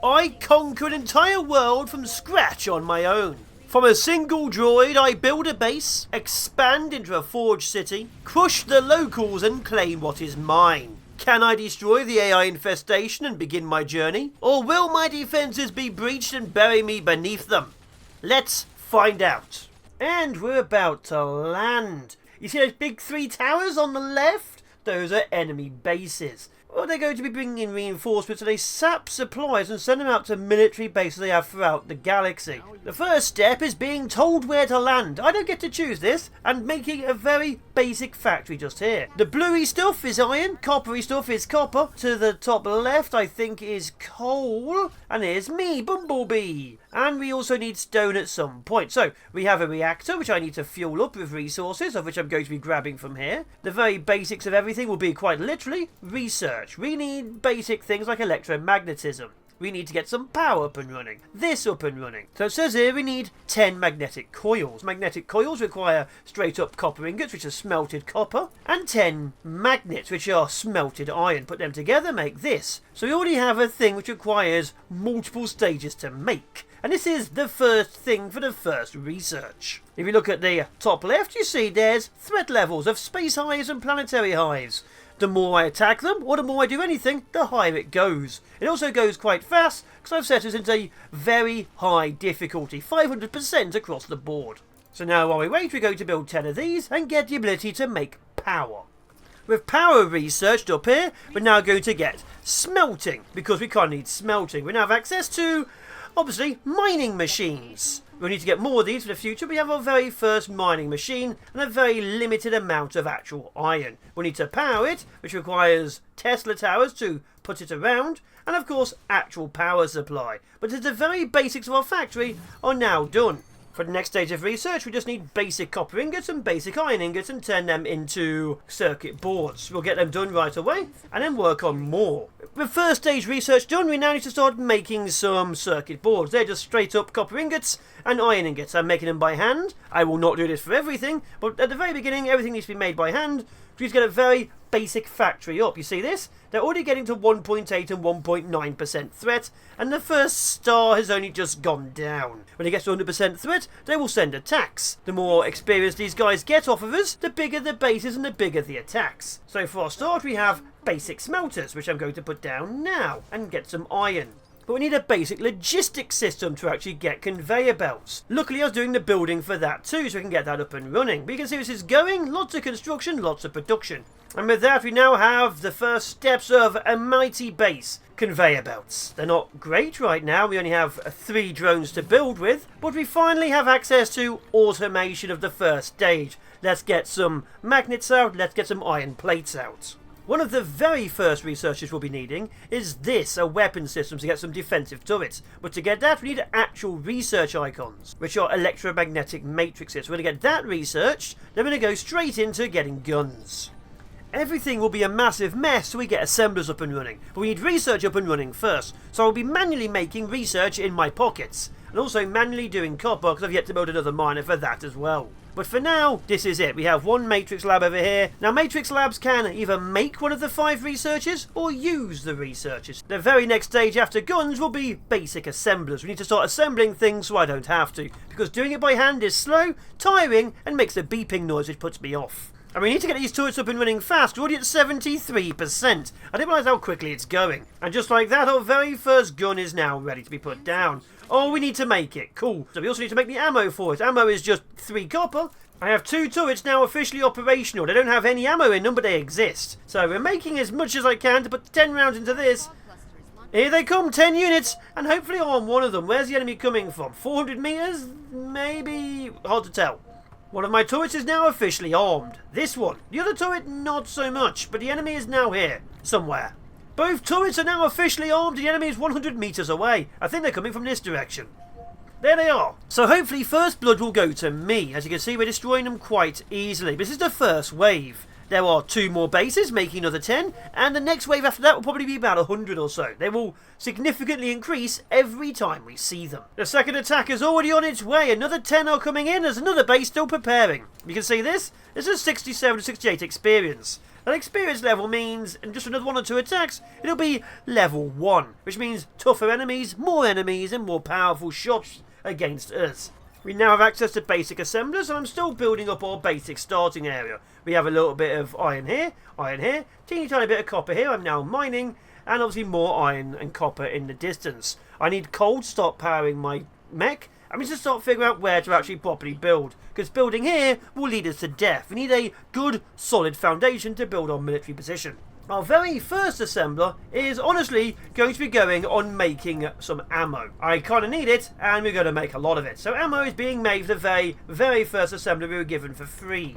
I conquer an entire world from scratch on my own. From a single droid, I build a base, expand into a forged city, crush the locals and claim what is mine. Can I destroy the AI infestation and begin my journey? Or will my defenses be breached and bury me beneath them? Let's find out. And we're about to land. You see those big 3 towers on the left? Those are enemy bases. Well, they're going to be bringing in reinforcements, so they sap supplies and send them out to military bases they have throughout the galaxy. The first step is being told where to land. I don't get to choose this, and making a very basic factory just here. The bluey stuff is iron, coppery stuff is copper. To the top left, I think, is coal. And here's me, Bumblebee. And we also need stone at some point. So, we have a reactor, which I need to fuel up with resources, of which I'm going to be grabbing from here. The very basics of everything will be, quite literally, research. We need basic things like electromagnetism. We need to get some power up and running. This up and running. So it says here we need 10 magnetic coils. Magnetic coils require straight up copper ingots, which are smelted copper, and 10 magnets, which are smelted iron. Put them together, make this. So we already have a thing which requires multiple stages to make. And this is the first thing for the first research. If you look at the top left, you see there's threat levels of space hives and planetary hives. The more I attack them, or the more I do anything, the higher it goes. It also goes quite fast, because I've set it into a very high difficulty, 500% across the board. So now while we wait, we're going to build 10 of these, and get the ability to make power. With power researched up here, we're now going to get smelting, because we can't need smelting. We now have access to, obviously, mining machines. We'll need to get more of these for the future. We have our very first mining machine and a very limited amount of actual iron. We'll need to power it, which requires Tesla towers to put it around, and of course actual power supply. But the very basics of our factory are now done. For the next stage of research, we just need basic copper ingots and basic iron ingots and turn them into circuit boards. We'll get them done right away and then work on more. With first stage research done, we now need to start making some circuit boards. They're just straight up copper ingots and iron ingots. I'm making them by hand. I will not do this for everything, but at the very beginning, everything needs to be made by hand. Please get a very basic factory up. You see this? They're already getting to 1.8 and 1.9% threat, and the first star has only just gone down. When it gets to 100% threat, they will send attacks. The more experience these guys get off of us, the bigger the bases and the bigger the attacks. So for our start, we have basic smelters, which I'm going to put down now, and get some iron. But we need a basic logistics system to actually get conveyor belts. Luckily I was doing the building for that too, so we can get that up and running. But you can see this is going, lots of construction, lots of production. And with that we now have the first steps of a mighty base. Conveyor belts. They're not great right now, we only have 3 drones to build with, but we finally have access to automation of the first stage. Let's get some magnets out, let's get some iron plates out. One of the very first researches we'll be needing is this, a weapon system to get some defensive turrets. But to get that, we need actual research icons, which are electromagnetic matrices. We're going to get that researched, then we're going to go straight into getting guns. Everything will be a massive mess so we get assemblers up and running. But we need research up and running first. So I'll be manually making research in my pockets. And also manually doing copper, because I've yet to build another miner for that as well. But for now, this is it. We have one matrix lab over here. Now matrix labs can either make one of the 5 researches or use the researches. The very next stage after guns will be basic assemblers. We need to start assembling things so I don't have to, because doing it by hand is slow, tiring and makes a beeping noise which puts me off. And we need to get these turrets up and running fast. We're already at 73%. I didn't realise how quickly it's going. And just like that, our very first gun is now ready to be put down. Oh, we need to make it. Cool. So we also need to make the ammo for it. Ammo is just 3 copper. I have 2 turrets now officially operational. They don't have any ammo in them, but they exist. So we're making as much as I can to put 10 rounds into this. Here they come, 10 units, and hopefully arm one of them. Where's the enemy coming from? 400 meters? Maybe? Hard to tell. One of my turrets is now officially armed. This one. The other turret, not so much, but the enemy is now here. Somewhere. Both turrets are now officially armed. The enemy is 100 meters away. I think they're coming from this direction. There they are. So hopefully first blood will go to me. As you can see, we're destroying them quite easily. This is the first wave. There are 2 more bases, making another 10, and the next wave after that will probably be about 100 or so. They will significantly increase every time we see them. The second attack is already on its way. Another 10 are coming in. There's another base still preparing. You can see this. This is 67 to 68 experience. An experience level means, in just another 1 or 2 attacks, it'll be level 1, which means tougher enemies, and more powerful shots against us. We now have access to basic assemblers, and I'm still building up our basic starting area. We have a little bit of iron here, teeny tiny bit of copper here, I'm now mining, and obviously more iron and copper in the distance. I need coal to start powering my mech, and we need to start figuring out where to actually properly build, because building here will lead us to death. We need a good, solid foundation to build our military position. Our very first assembler is honestly going to be going on making some ammo. I kind of need it, and we're going to make a lot of it. So ammo is being made for the very first assembler we were given for free.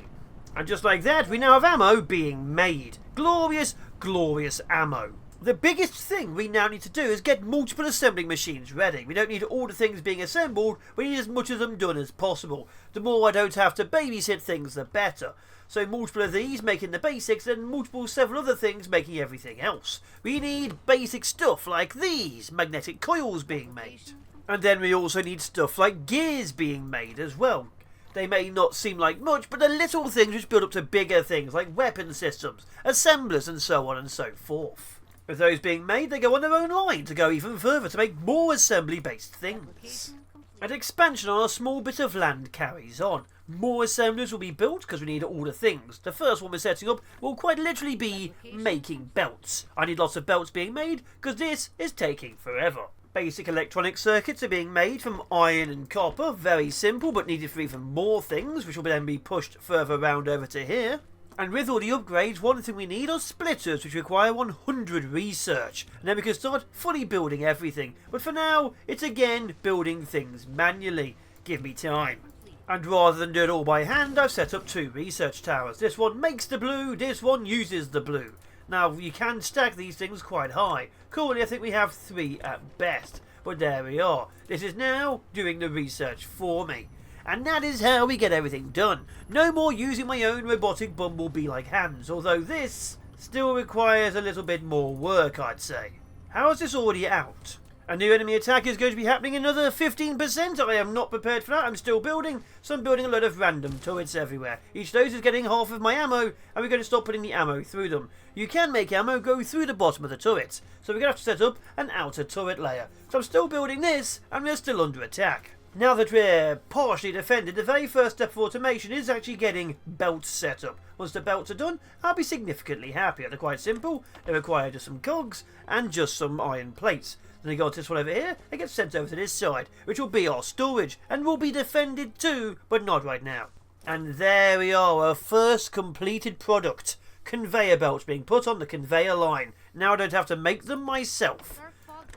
And just like that, we now have ammo being made. Glorious, glorious ammo. The biggest thing we now need to do is get multiple assembling machines ready. We don't need all the things being assembled, we need as much of them done as possible. The more I don't have to babysit things, the better. So multiple of these making the basics and several other things making everything else. We need basic stuff like these, magnetic coils being made. And then we also need stuff like gears being made as well. They may not seem like much, but they're little things which build up to bigger things like weapon systems, assemblers and so on and so forth. With those being made, they go on their own line to go even further to make more assembly-based things. And expansion on a small bit of land carries on. More assemblers will be built because we need all the things. The first one we're setting up will quite literally be making belts. I need lots of belts being made because this is taking forever. Basic electronic circuits are being made from iron and copper. Very simple, but needed for even more things, which will then be pushed further around over to here. And with all the upgrades, one thing we need are splitters, which require 100 research. And then we can start fully building everything. But for now, it's again building things manually. Give me time. And rather than do it all by hand, I've set up 2 research towers. This one makes the blue, this one uses the blue. Now, you can stack these things quite high. Currently, I think we have 3 at best. But there we are. This is now doing the research for me. And that is how we get everything done. No more using my own robotic bumblebee-like hands, although this still requires a little bit more work, I'd say. How is this already out? A new enemy attack is going to be happening in another 15%. I am not prepared for that. I'm still building, so I'm building a load of random turrets everywhere. Each of those is getting half of my ammo, and we're going to stop putting the ammo through them. You can make ammo go through the bottom of the turret, so we're going to have to set up an outer turret layer. So I'm still building this, and we're still under attack. Now that we're partially defended, the very first step for automation is actually getting belts set up. Once the belts are done, I'll be significantly happier. They're quite simple. They require just some cogs and just some iron plates. Then they go to this one over here, they get sent over to this side, which will be our storage, and will be defended too, but not right now. And there we are, our first completed product. Conveyor belts being put on the conveyor line. Now I don't have to make them myself.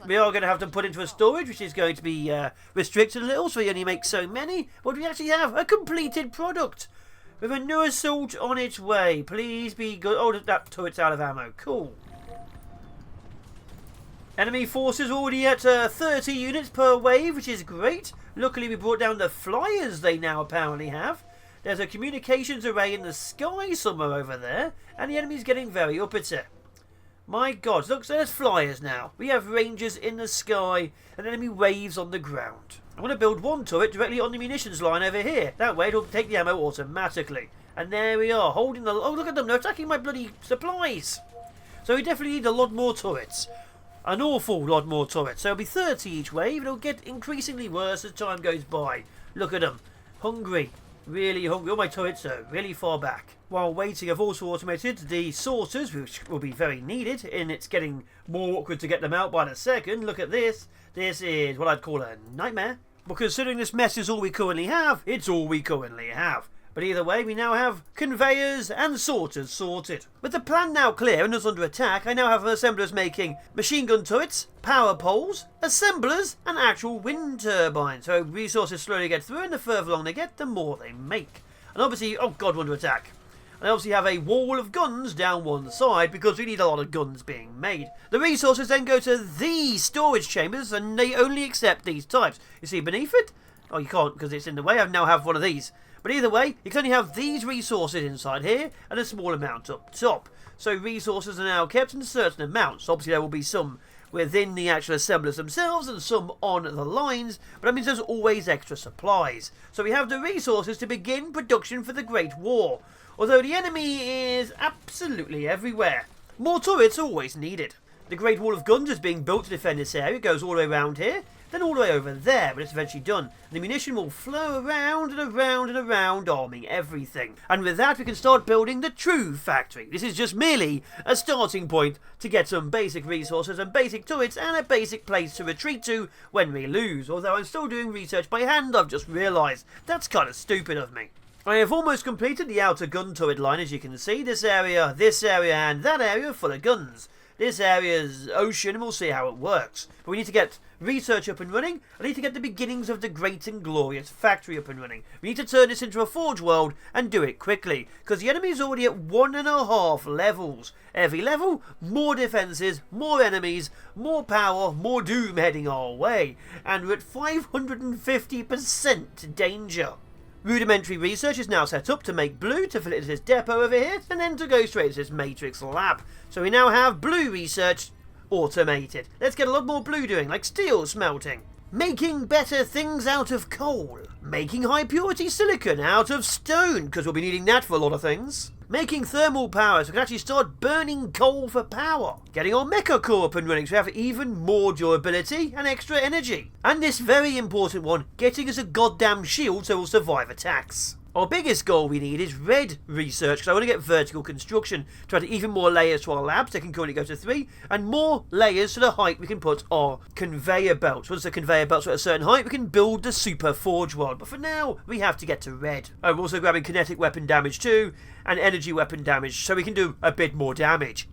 We are going to have them put into a storage, which is going to be restricted a little, so we only make so many. But we actually have a completed product. With a new assault on its way. Please be good. Oh, that turret's out of ammo. Cool. Enemy forces already at 30 units per wave, which is great. Luckily, we brought down the flyers they now apparently have. There's a communications array in the sky somewhere over there, and the enemy's getting very uppity. My God, look, so there's flyers now. We have rangers in the sky and enemy waves on the ground. I'm going to build one turret directly on the munitions line over here. That way it'll take the ammo automatically. And there we are, holding the... Oh, look at them, they're attacking my bloody supplies. So we definitely need a lot more turrets. An awful lot more turrets. So it'll be 30 each wave, and it'll get increasingly worse as time goes by. Look at them. Hungry. Really hungry. All my turrets are really far back. While waiting, I've also automated the sorters, which will be very needed, and it's getting more awkward to get them out by the second. Look at this. This is what I'd call a nightmare. But considering this mess is all we currently have, it's all we currently have. But either way, we now have conveyors and sorters sorted. With the plan now clear and us under attack, I now have assemblers making machine gun turrets, power poles, assemblers, and actual wind turbines. So resources slowly get through, and the further along they get, the more they make. And obviously, oh God, we're under attack. And I obviously have a wall of guns down one side because we need a lot of guns being made. The resources then go to these storage chambers, and they only accept these types. You see beneath it? Oh, you can't because it's in the way. I now have one of these. But either way, you can only have these resources inside here and a small amount up top. So resources are now kept in certain amounts. Obviously there will be some within the actual assemblers themselves and some on the lines, but that means there's always extra supplies. So we have the resources to begin production for the Great War, although the enemy is absolutely everywhere. More turrets are always needed. The Great Wall of Guns is being built to defend this area. It goes all the way around here, then all the way over there, but it's eventually done. And the munition will flow around and around and around, arming everything. And with that, we can start building the true factory. This is just merely a starting point to get some basic resources and basic turrets and a basic place to retreat to when we lose. Although I'm still doing research by hand, I've just realised. That's kind of stupid of me. I have almost completed the outer gun turret line, as you can see. This area, and that area are full of guns. This area's ocean, and we'll see how it works. But we need to get research up and running. I need to get the beginnings of the great and glorious factory up and running. We need to turn this into a forge world and do it quickly, because the enemy is already at 1.5 levels. Every level, more defences, more enemies, more power, more doom heading our way. And we're at 550% danger. Rudimentary research is now set up to make blue, to fill it into this depot over here, and then to go straight to this matrix lab. So we now have blue research automated. Let's get a lot more blue doing, like steel smelting. Making better things out of coal. Making high purity silicon out of stone, because we'll be needing that for a lot of things. Making thermal power so we can actually start burning coal for power. Getting our mecha core up and running so we have even more durability and extra energy. And this very important one, getting us a goddamn shield so we'll survive attacks. Our biggest goal we need is red research, because I want to get vertical construction to add even more layers to our labs. They can currently go to 3, and more layers to the height we can put our conveyor belts. Once the conveyor belts are at a certain height, we can build the super forge world. But for now, we have to get to red. I'm also grabbing kinetic weapon damage too, and energy weapon damage, so we can do a bit more damage.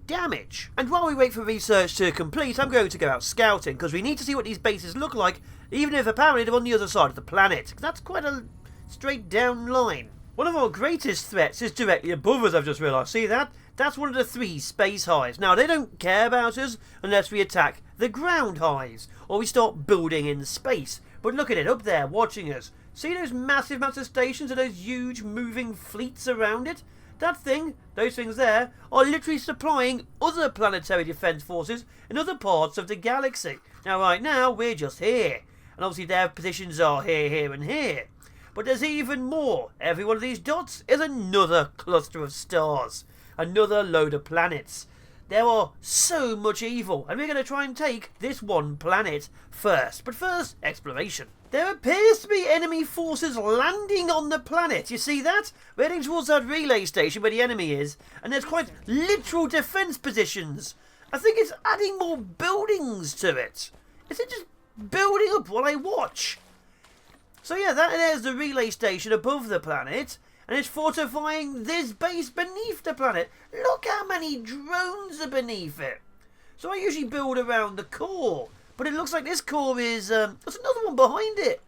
And while we wait for research to complete, I'm going to go out scouting, because we need to see what these bases look like, even if apparently they're on the other side of the planet. That's quite a straight down line. One of our greatest threats is directly above us, I've just realised. See that? That's one of the 3 space hives. Now, they don't care about us unless we attack the ground hives, or we start building in space. But look at it, up there, watching us. See those massive amounts of stations and those huge moving fleets around it? That thing, those things there, are literally supplying other planetary defence forces in other parts of the galaxy. Now, right now, we're just here. And obviously their positions are here, here and here. But there's even more. Every one of these dots is another cluster of stars. Another load of planets. There are so much evil, and we're going to try and take this one planet first. But first, exploration. There appears to be enemy forces landing on the planet. You see that? We're heading towards that relay station where the enemy is, and there's quite literal defence positions. I think it's adding more buildings to it. Is it just building up while I watch? So yeah, there's the relay station above the planet, and it's fortifying this base beneath the planet. Look how many drones are beneath it. So I usually build around the core, but it looks like this core is, there's another one behind it.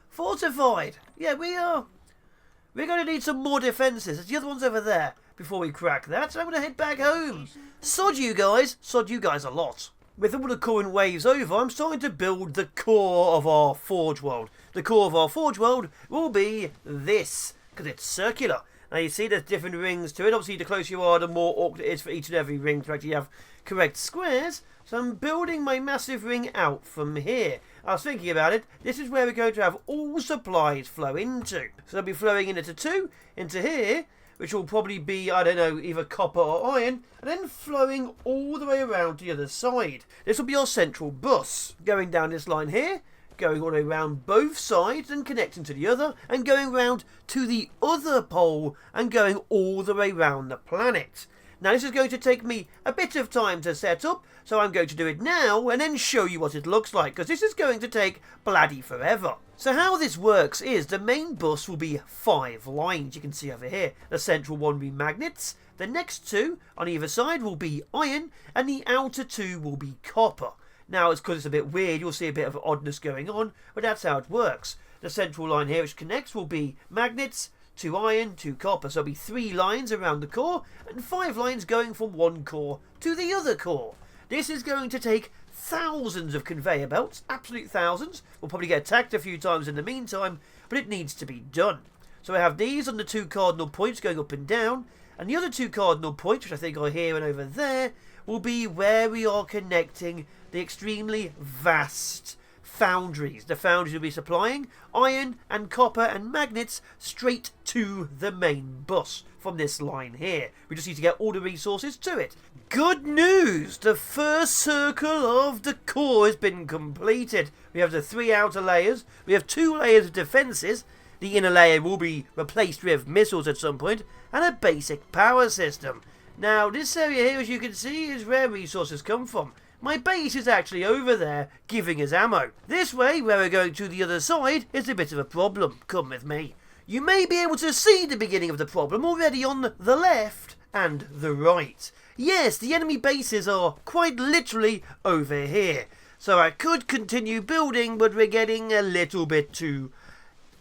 Fortified. Yeah, we're going to need some more defences. The other one's over there before we crack that, so I'm going to head back home. Sod you guys a lot. With all the current waves over, I'm starting to build the core of our forge world. The core of our forge world will be this, because it's circular. Now you see there's different rings to it. Obviously the closer you are, the more awkward it is for each and every ring to actually have correct squares. So I'm building my massive ring out from here. I was thinking about it. This is where we're going to have all supplies flow into. So they'll be flowing into 2, into here, which will probably be, I don't know, either copper or iron, and then flowing all the way around to the other side. This will be our central bus, going down this line here, going all the way around both sides and connecting to the other, and going round to the other pole and going all the way round the planet. Now this is going to take me a bit of time to set up, so I'm going to do it now and then show you what it looks like, because this is going to take bloody forever. So how this works is the main bus will be 5 lines, you can see over here. The central one will be magnets, the next 2 on either side will be iron, and the outer 2 will be copper. Now it's because it's a bit weird, you'll see a bit of oddness going on, but that's how it works. The central line here which connects will be magnets, 2 iron, 2 copper, so there'll be 3 lines around the core, and 5 lines going from one core to the other core. This is going to take thousands of conveyor belts, absolute thousands. We'll probably get attacked a few times in the meantime, but it needs to be done. So I have these on the 2 cardinal points going up and down, and the other 2 cardinal points, which I think are here and over there, will be where we are connecting the extremely vast foundries. The foundries will be supplying iron and copper and magnets straight to the main bus from this line here. We just need to get all the resources to it. Good news! The first circle of the core has been completed. We have the 3 outer layers. We have 2 layers of defences. The inner layer will be replaced with missiles at some point, and a basic power system. Now, this area here, as you can see, is where resources come from. My base is actually over there, giving us ammo. This way, where we're going to the other side, is a bit of a problem. Come with me. You may be able to see the beginning of the problem already on the left and the right. Yes, the enemy bases are quite literally over here. So I could continue building, but we're getting a little bit too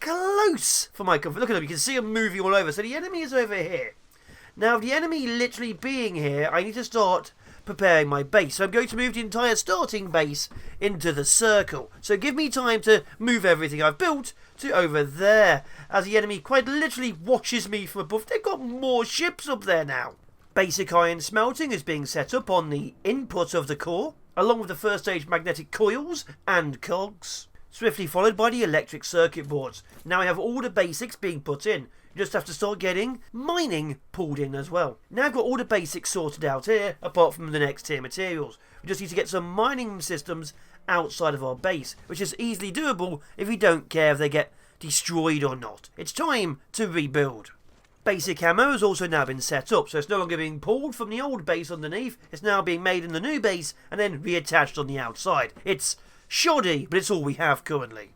close for my comfort. Look at them, you can see them moving all over. So the enemy is over here. Now, the enemy literally being here, I need to start preparing my base. So I'm going to move the entire starting base into the circle. So give me time to move everything I've built to over there, as the enemy quite literally watches me from above. They've got more ships up there now. Basic iron smelting is being set up on the input of the core, along with the first stage magnetic coils and cogs, swiftly followed by the electric circuit boards. Now I have all the basics being put in. You just have to start getting mining pulled in as well. Now I've got all the basics sorted out here, apart from the next tier materials. We just need to get some mining systems outside of our base, which is easily doable if we don't care if they get destroyed or not. It's time to rebuild. Basic ammo has also now been set up, so it's no longer being pulled from the old base underneath. It's now being made in the new base and then reattached on the outside. It's shoddy, but it's all we have currently.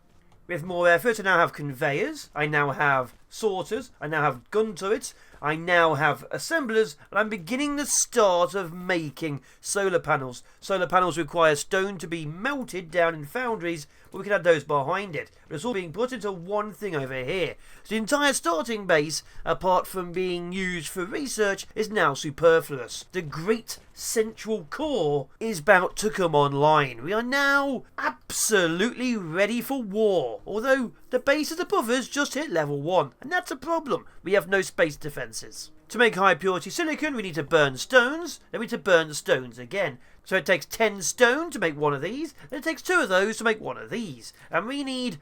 With more effort, I now have conveyors, I now have sorters, I now have gun turrets, I now have assemblers, and I'm beginning the start of making solar panels. Solar panels require stone to be melted down in foundries, but we can add those behind it. But it's all being put into one thing over here. So the entire starting base, apart from being used for research, is now superfluous. The great central core is about to come online. We are now absolutely ready for war, although the base of the buffers just hit level 1, and that's a problem. We have no space defences. To make high purity silicon, we need to burn stones, then we need to burn stones again. So it takes 10 stone to make one of these, and it takes 2 of those to make one of these. And we need,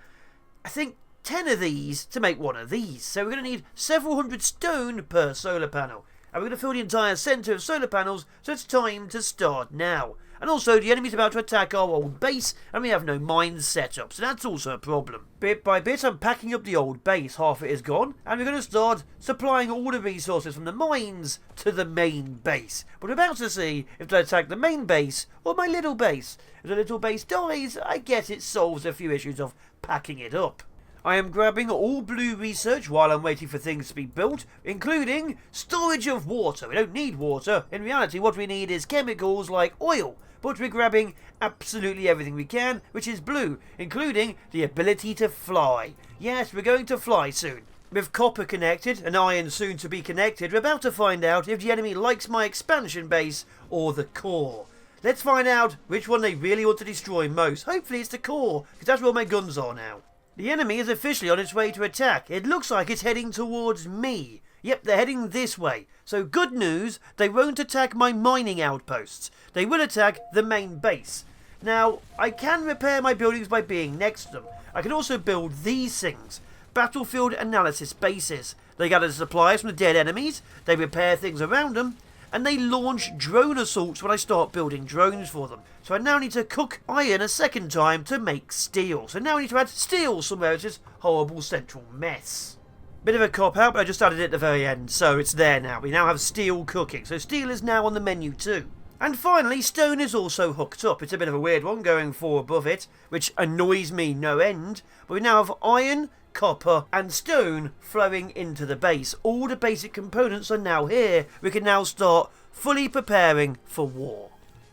I think, 10 of these to make one of these. So we're going to need several hundred stone per solar panel. And we're going to fill the entire centre of solar panels, so it's time to start now. And also, the enemy's about to attack our old base, and we have no mines set up, so that's also a problem. Bit by bit, I'm packing up the old base. Half it is gone, and we're going to start supplying all the resources from the mines to the main base. But we're about to see if they attack the main base or my little base. If the little base dies, I guess it solves a few issues of packing it up. I am grabbing all blue research while I'm waiting for things to be built, including storage of water. We don't need water. In reality, what we need is chemicals like oil. But we're grabbing absolutely everything we can, which is blue, including the ability to fly. Yes, we're going to fly soon. With copper connected and iron soon to be connected, we're about to find out if the enemy likes my expansion base or the core. Let's find out which one they really want to destroy most. Hopefully it's the core, because that's where my guns are now. The enemy is officially on its way to attack. It looks like it's heading towards me. Yep, they're heading this way. So good news, they won't attack my mining outposts. They will attack the main base. Now, I can repair my buildings by being next to them. I can also build these things. Battlefield analysis bases. They gather supplies from the dead enemies, they repair things around them, and they launch drone assaults when I start building drones for them. So I now need to cook iron a second time to make steel. So now I need to add steel somewhere. It's this horrible central mess. Bit of a cop-out, but I just added it at the very end, so it's there now. We now have steel cooking, so steel is now on the menu too. And finally, stone is also hooked up. It's a bit of a weird one going 4 above it, which annoys me no end. But we now have iron, copper and stone flowing into the base. All the basic components are now here. We can now start fully preparing for war.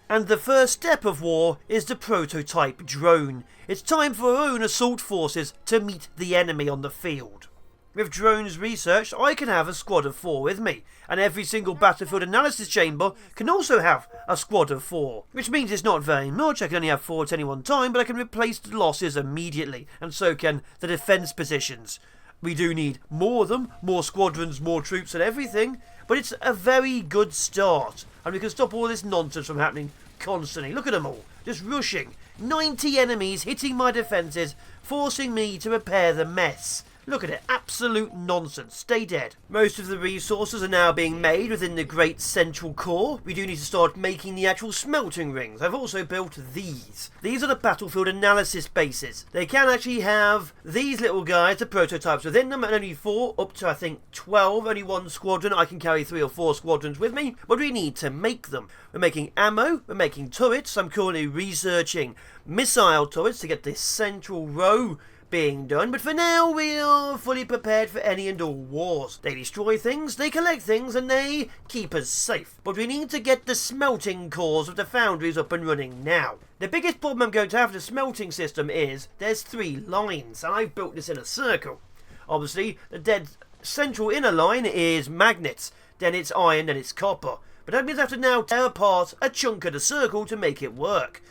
And the first step of war is the prototype drone. It's time for our own assault forces to meet the enemy on the field. With drones researched, I can have a squad of 4 with me, and every single battlefield analysis chamber can also have a squad of 4, which means it's not very much. I can only have 4 at any one time, but I can replace the losses immediately, and so can the defence positions. We do need more of them, more squadrons, more troops and everything. but it's a very good start. And we can stop all this nonsense from happening constantly. Look at them all, just rushing. 90 enemies hitting my defences, forcing me to repair the mess. Look at it, absolute nonsense. Stay dead. Most of the resources are now being made within the great central core. We do need to start making the actual smelting rings. I've also built these. These are the battlefield analysis bases. They can actually have these little guys, the prototypes within them, and only 4, up to I think 12, only 1 squadron. I can carry 3 or 4 squadrons with me, but we need to make them. We're making ammo, we're making turrets. I'm currently researching missile turrets to get this central row being done, but for now we are fully prepared for any and all wars. They destroy things, they collect things, and they keep us safe. But we need to get the smelting cores of the foundries up and running now. The biggest problem I'm going to have with the smelting system is there's 3 lines, and I've built this in a circle. Obviously, the dead central inner line is magnets, then it's iron, then it's copper. But that means I have to now tear apart a chunk of the circle to make it work.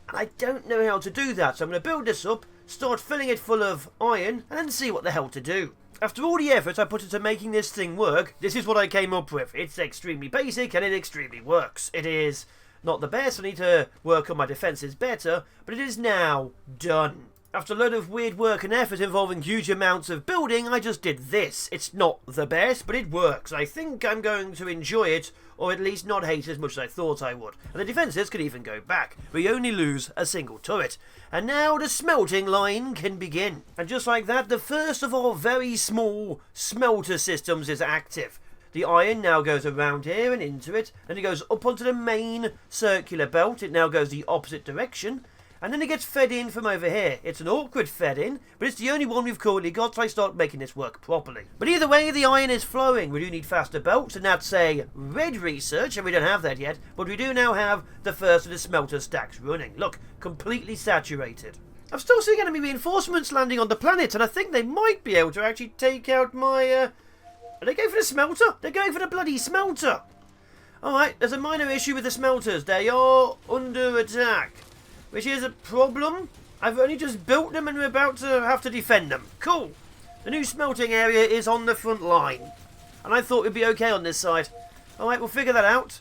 And I don't know how to do that, so I'm going to build this up, start filling it full of iron, and then see what the hell to do. After all the effort I put into making this thing work, this is what I came up with. It's extremely basic, and it extremely works. It is not the best, I need to work on my defences better, but it is now done. After a load of weird work and effort involving huge amounts of building, I just did this. It's not the best, but it works. I think I'm going to enjoy it, or at least not hate it as much as I thought I would. And the defences can even go back. We only lose a single turret. And now the smelting line can begin. And just like that, the first of our very small smelter systems is active. The iron now goes around here and into it, and it goes up onto the main circular belt. It now goes the opposite direction. And then it gets fed in from over here. It's an awkward fed in, but it's the only one we've currently got, so I start making this work properly. But either way, the iron is flowing. We do need faster belts, and that's a red research, and we don't have that yet, but we do now have the first of the smelter stacks running. Look, completely saturated. I'm still seeing enemy reinforcements landing on the planet, and I think they might be able to actually take out my, Are they going for the smelter? They're going for the bloody smelter! Alright, there's a minor issue with the smelters. They are under attack, which is a problem. I've only just built them and we're about to have to defend them. Cool. The new smelting area is on the front line. And I thought we'd be okay on this side. Alright, we'll figure that out.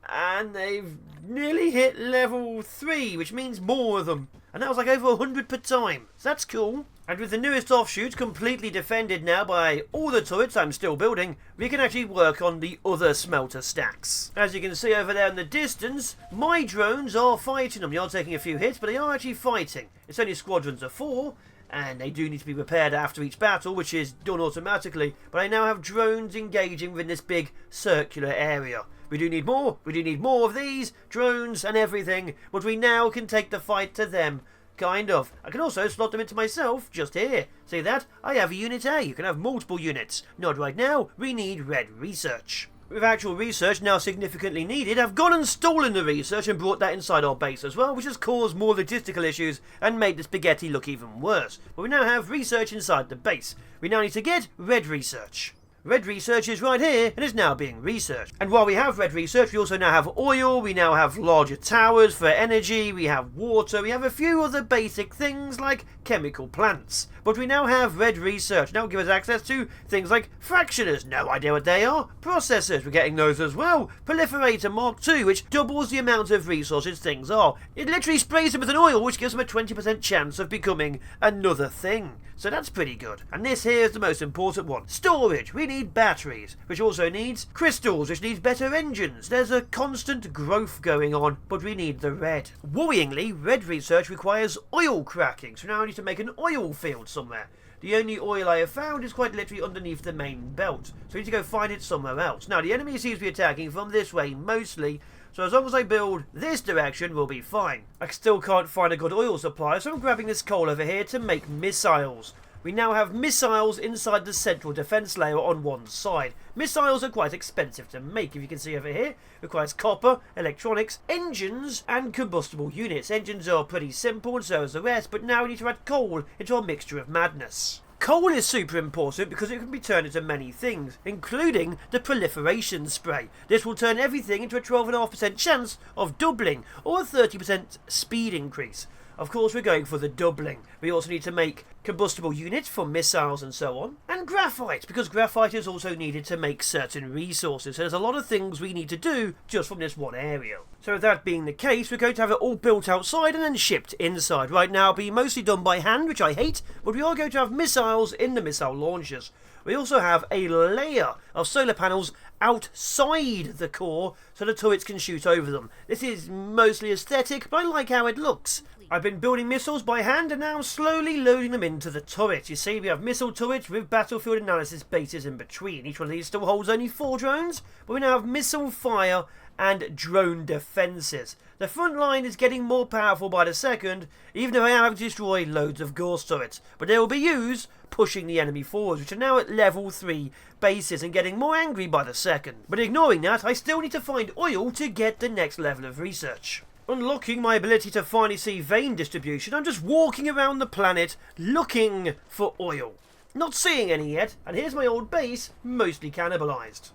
And they've nearly hit level 3, which means more of them. And that was like over 100 per time. So that's cool. And with the newest offshoot completely defended now by all the turrets I'm still building, we can actually work on the other smelter stacks. As you can see over there in the distance, my drones are fighting them. They are taking a few hits, but they are actually fighting. It's only squadrons of 4, and they do need to be repaired after each battle, which is done automatically. But I now have drones engaging within this big circular area. We do need more of these drones and everything, but we now can take the fight to them. Kind of. I can also slot them into myself just here. See that? I have a unit A. You can have multiple units. Not right now. We need red research. With actual research now significantly needed, I've gone and stolen the research and brought that inside our base as well, which has caused more logistical issues and made the spaghetti look even worse. But we now have research inside the base. We now need to get red research. Red research is right here and is now being researched. And while we have red research, we also now have oil, we now have larger towers for energy, we have water, we have a few other basic things like chemical plants. But we now have red research. Now give us access to things like fractioners, no idea what they are. Processors, we're getting those as well. Proliferator Mark II, which doubles the amount of resources things are. It literally sprays them with an oil, which gives them a 20% chance of becoming another thing. So that's pretty good. And this here is the most important one. Storage. We need batteries, which also needs crystals, which needs better engines. There's a constant growth going on, but we need the red. Worryingly, red research requires oil cracking, so now I need to make an oil field somewhere. The only oil I have found is quite literally underneath the main belt, so we need to go find it somewhere else. Now, the enemy seems to be attacking from this way mostly, so as long as I build this direction, we'll be fine. I still can't find a good oil supply, so I'm grabbing this coal over here to make missiles. We now have missiles inside the central defense layer on one side. Missiles are quite expensive to make, if you can see over here. It requires copper, electronics, engines, and combustible units. Engines are pretty simple, and so is the rest, but now we need to add coal into our mixture of madness. Coal is super important because it can be turned into many things, including the proliferation spray. This will turn everything into a 12.5% chance of doubling, or a 30% speed increase. Of course, we're going for the doubling. We also need to make combustible units for missiles and so on. And graphite, because graphite is also needed to make certain resources. So there's a lot of things we need to do just from this one area. So with that being the case, we're going to have it all built outside and then shipped inside. Right now, it'll be mostly done by hand, which I hate, but we are going to have missiles in the missile launchers. We also have a layer of solar panels outside the core so the turrets can shoot over them. This is mostly aesthetic, but I like how it looks. I've been building missiles by hand and now I'm slowly loading them into the turret. You see, we have missile turrets with battlefield analysis bases in between. Each one of these still holds only 4 drones, but we now have missile fire and drone defences. The front line is getting more powerful by the second, even though I am having to destroy loads of ghost turrets. But they will be used pushing the enemy forwards, which are now at level 3 bases and getting more angry by the second. But ignoring that, I still need to find oil to get the next level of research. Unlocking my ability to finally see vein distribution, I'm just walking around the planet looking for oil. Not seeing any yet, and here's my old base, mostly cannibalised.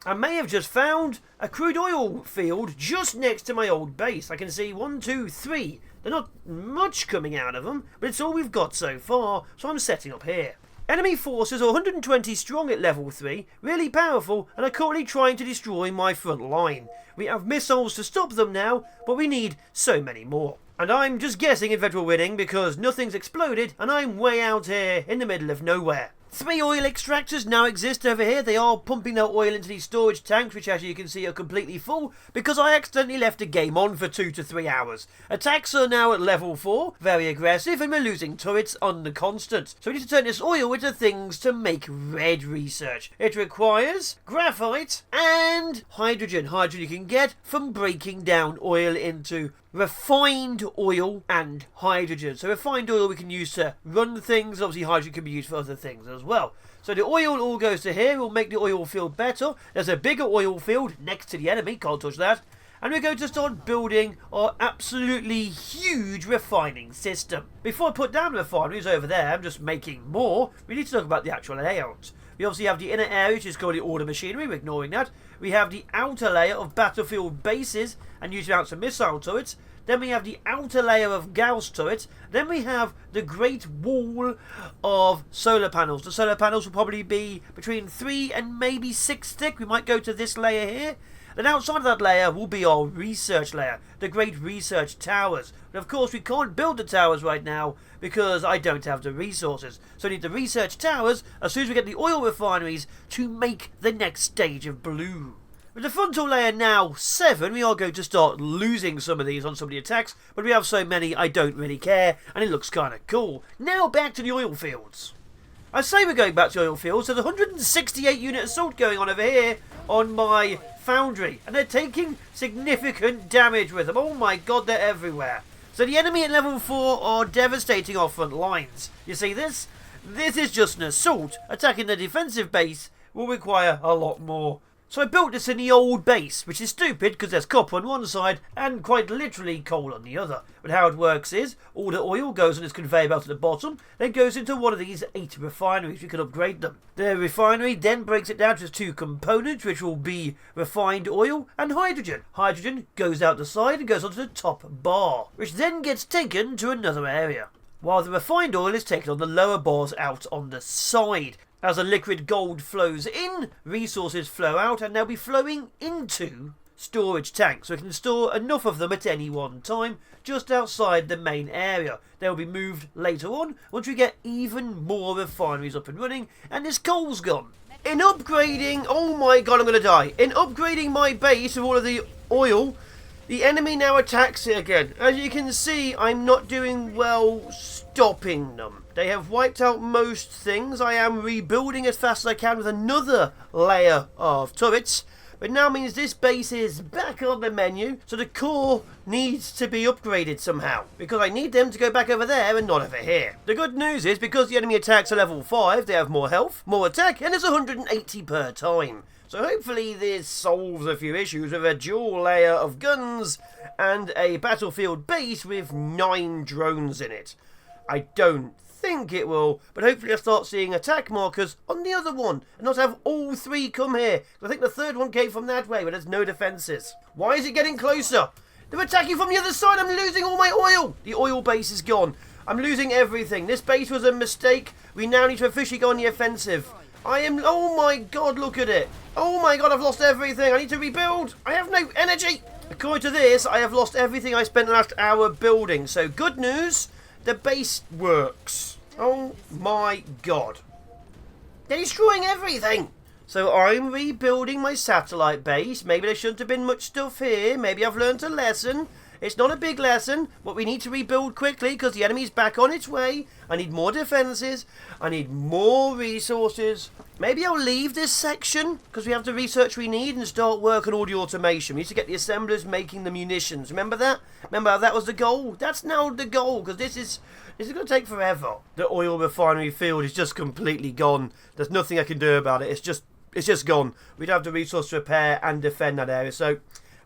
I may have just found a crude oil field just next to my old base. I can see 1, 2, 3. They're not much coming out of them, but it's all we've got so far, so I'm setting up here. Enemy forces are 120 strong at level 3, really powerful, and are currently trying to destroy my front line. We have missiles to stop them now, but we need so many more. And I'm just guessing if we're winning because nothing's exploded and I'm way out here in the middle of nowhere. 3 oil extractors now exist over here. They are pumping their oil into these storage tanks, which as you can see are completely full, because I accidentally left the game on for 2 to 3 hours. Attacks are now at level 4, very aggressive, and we're losing turrets on the constant. So we need to turn this oil into things to make red research. It requires graphite and hydrogen. Hydrogen you can get from breaking down oil into refined oil and hydrogen. So refined oil we can use to run things. Obviously hydrogen can be used for other things as well. So the oil all goes to here. We'll make the oil field better. There's a bigger oil field next to the enemy. Can't touch that. And we're going to start building our absolutely huge refining system. Before I put down the refineries over there, I'm just making more. We need to talk about the actual layout. We obviously have the inner area, which is called the order machinery. We're ignoring that. We have the outer layer of battlefield bases and usually out some missile turrets. Then we have the outer layer of Gauss turrets. Then we have the great wall of solar panels. The solar panels will probably be between 3 and maybe 6 thick. We might go to this layer here. Then outside of that layer will be our research layer, the great research towers. But of course we can't build the towers right now because I don't have the resources. So I need the research towers as soon as we get the oil refineries to make the next stage of blue. With the frontal layer now 7, we are going to start losing some of these on some of the attacks, but we have so many I don't really care, and it looks kind of cool. Now back to the oil fields. I say we're going back to the oil fields, so there's 168 unit assault going on over here on my foundry, and they're taking significant damage with them. Oh my god, they're everywhere. So the enemy at level 4 are devastating our front lines. You see this? This is just an assault. Attacking the defensive base will require a lot more. So I built this in the old base, which is stupid because there's copper on one side and quite literally coal on the other. But how it works is, all the oil goes on this conveyor belt at the bottom, then goes into one of these 8 refineries. We can upgrade them. The refinery then breaks it down to 2 components, which will be refined oil and hydrogen. Hydrogen goes out the side and goes onto the top bar, which then gets taken to another area, while the refined oil is taken on the lower bars out on the side. As the liquid gold flows in, resources flow out, and they'll be flowing into storage tanks. So we can store enough of them at any one time, just outside the main area. They'll be moved later on, once we get even more refineries up and running, and this coal's gone. In upgrading, oh my god, I'm going to die. In upgrading my base of all of the oil, the enemy now attacks it again. As you can see, I'm not doing well stopping them. They have wiped out most things. I am rebuilding as fast as I can with another layer of turrets. But now means this base is back on the menu, so the core needs to be upgraded somehow, because I need them to go back over there and not over here. The good news is, because the enemy attacks are level 5, they have more health, more attack, and it's 180 per time. So hopefully this solves a few issues with a dual layer of guns and a battlefield base with 9 drones in it. I don't think it will, but hopefully I'll start seeing attack markers on the other one and not have all 3 come here. I think the third one came from that way, but there's no defences. Why is it getting closer? They're attacking from the other side. I'm losing all my oil. The oil base is gone. I'm losing everything. This base was a mistake. We now need to officially go on the offensive. Oh my god, look at it. Oh my god, I've lost everything. I need to rebuild. I have no energy. According to this, I have lost everything I spent the last hour building. So good news, the base works. Oh my god. They're destroying everything. So I'm rebuilding my satellite base. Maybe there shouldn't have been much stuff here. Maybe I've learned a lesson. It's not a big lesson, but we need to rebuild quickly because the enemy's back on its way. I need more defences. I need more resources. Maybe I'll leave this section because we have the research we need and start work on all the automation. We need to get the assemblers making the munitions. Remember that? Remember how that was the goal? That's now the goal because this is going to take forever. The oil refinery field is just completely gone. There's nothing I can do about it. It's just gone. We don't have the resource to repair and defend that area. So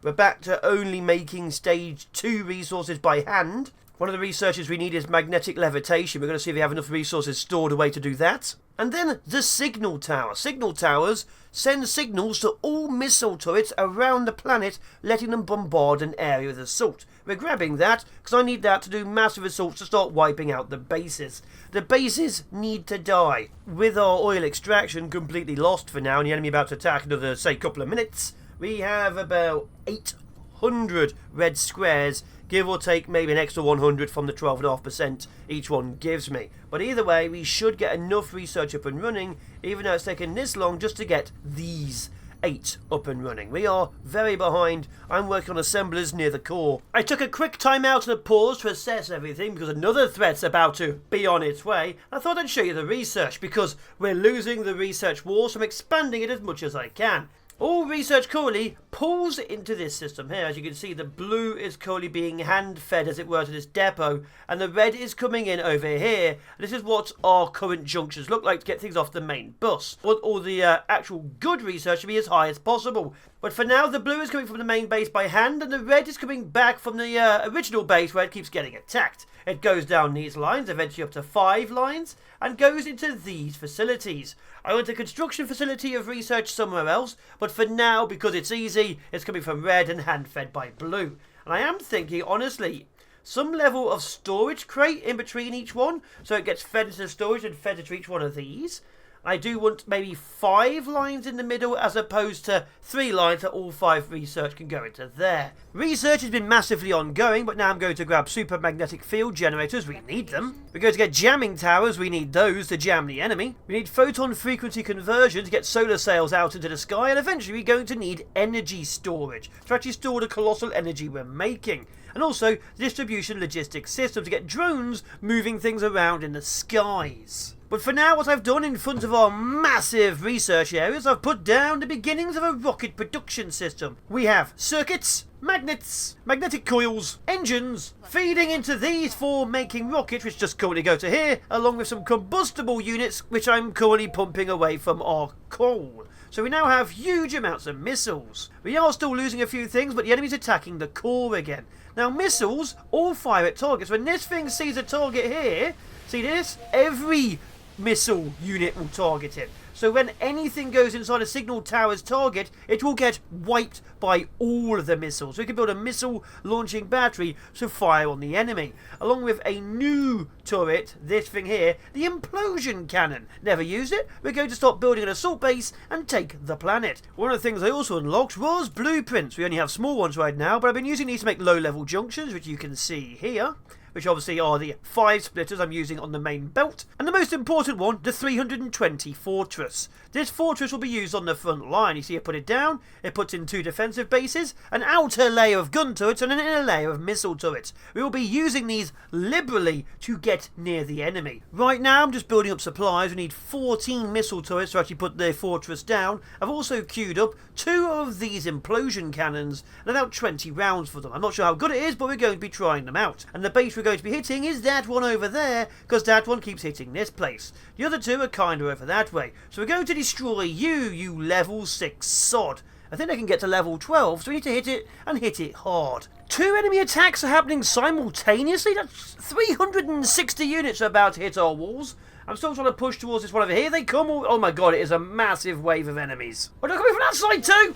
we're back to only making stage 2 resources by hand. One of the researches we need is magnetic levitation. We're going to see if we have enough resources stored away to do that. And then the signal tower. Signal towers send signals to all missile turrets around the planet, letting them bombard an area with assault. We're grabbing that because I need that to do massive assaults to start wiping out the bases. The bases need to die. With our oil extraction completely lost for now and the enemy about to attack another, say, couple of minutes, we have about 800 red squares, give or take maybe an extra 100 from the 12.5% each one gives me. But either way, we should get enough research up and running, even though it's taken this long just to get these 8 up and running. We are very behind. I'm working on assemblers near the core. I took a quick time out and a pause to assess everything because another threat's about to be on its way. I thought I'd show you the research because we're losing the research war, so I'm expanding it as much as I can. All research currently pulls into this system here. As you can see, the blue is currently being hand-fed, as it were, to this depot, and the red is coming in over here. This is what our current junctions look like to get things off the main bus. Want all the actual good research to be as high as possible. But for now, the blue is coming from the main base by hand, and the red is coming back from the original base where it keeps getting attacked. It goes down these lines, eventually up to 5 lines, and goes into these facilities. I want a construction facility of research somewhere else, but for now, because it's easy, it's coming from red and hand-fed by blue. And I am thinking, honestly, some level of storage crate in between each one, so it gets fed into storage and fed into each one of these. I do want maybe 5 lines in the middle as opposed to 3 lines that all 5 research can go into there. Research has been massively ongoing, but now I'm going to grab super magnetic field generators. We need them. We're going to get jamming towers. We need those to jam the enemy. We need photon frequency conversion to get solar sails out into the sky. And eventually we're going to need energy storage to actually store the colossal energy we're making. And also the distribution logistics system to get drones moving things around in the skies. But for now, what I've done in front of our massive research areas, I've put down the beginnings of a rocket production system. We have circuits, magnets, magnetic coils, engines, feeding into these for making rockets, which just currently go to here, along with some combustible units, which I'm currently pumping away from our coal. So we now have huge amounts of missiles. We are still losing a few things, but the enemy's attacking the core again. Now, missiles all fire at targets. When this thing sees a target here, see this? Every missile unit will target it. So when anything goes inside a signal tower's target, it will get wiped by all of the missiles. So we can build a missile launching battery to fire on the enemy. Along with a new turret, this thing here, the implosion cannon. Never used it. We're going to start building an assault base and take the planet. One of the things I also unlocked was blueprints. We only have small ones right now, but I've been using these to make low-level junctions, which you can see here, which obviously are the 5 splitters I'm using on the main belt. And the most important one, the 320 fortress. This fortress will be used on the front line. You see it put it down, it puts in 2 defensive bases, an outer layer of gun turrets and an inner layer of missile turrets. We will be using these liberally to get near the enemy. Right now I'm just building up supplies. We need 14 missile turrets to actually put the fortress down. I've also queued up 2 of these implosion cannons and about 20 rounds for them. I'm not sure how good it is, but we're going to be trying them out. And the base we're going to be hitting is that one over there, because that one keeps hitting this place. The other 2 are kind of over that way. So we're going to destroy you level 6 sod. I think I can get to level 12, so we need to hit it and hit it hard. 2 enemy attacks are happening simultaneously? That's 360 units are about to hit our walls. I'm still trying to push towards this one over here. They come. Oh my god, it is a massive wave of enemies. Oh, they're coming from that side too!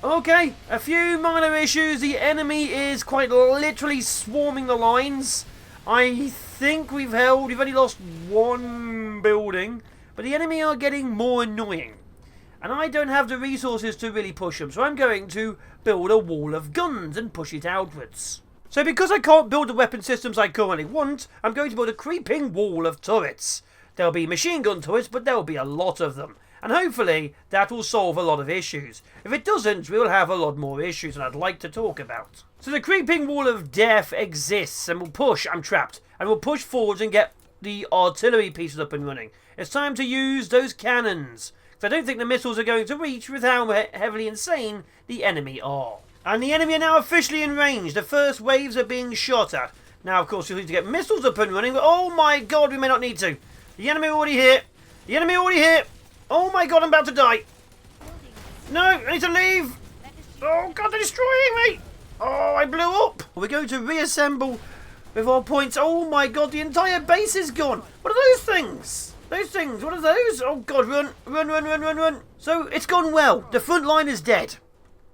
Okay, a few minor issues. The enemy is quite literally swarming the lines. I think we've only lost one building, but the enemy are getting more annoying. And I don't have the resources to really push them, so I'm going to build a wall of guns and push it outwards. So because I can't build the weapon systems I currently want, I'm going to build a creeping wall of turrets. There'll be machine gun turrets, but there'll be a lot of them. And hopefully that will solve a lot of issues. If it doesn't, we'll have a lot more issues that I'd like to talk about. So the creeping wall of death exists, and we'll push, I'm trapped, and we'll push forwards and get the artillery pieces up and running. It's time to use those cannons. I don't think the missiles are going to reach with how heavily insane the enemy are. And the enemy are now officially in range. The first waves are being shot at. Now, of course, you'll need to get missiles up and running, but oh my god, we may not need to. The enemy are already here. The enemy are already here. Oh my god, I'm about to die. No, I need to leave. Oh god, they're destroying me. Oh, I blew up. We're going to reassemble with our points. Oh my god, the entire base is gone. What are those things? Those things, what are those? Oh god, run, run, run, run, run, run. So, it's gone well. The front line is dead.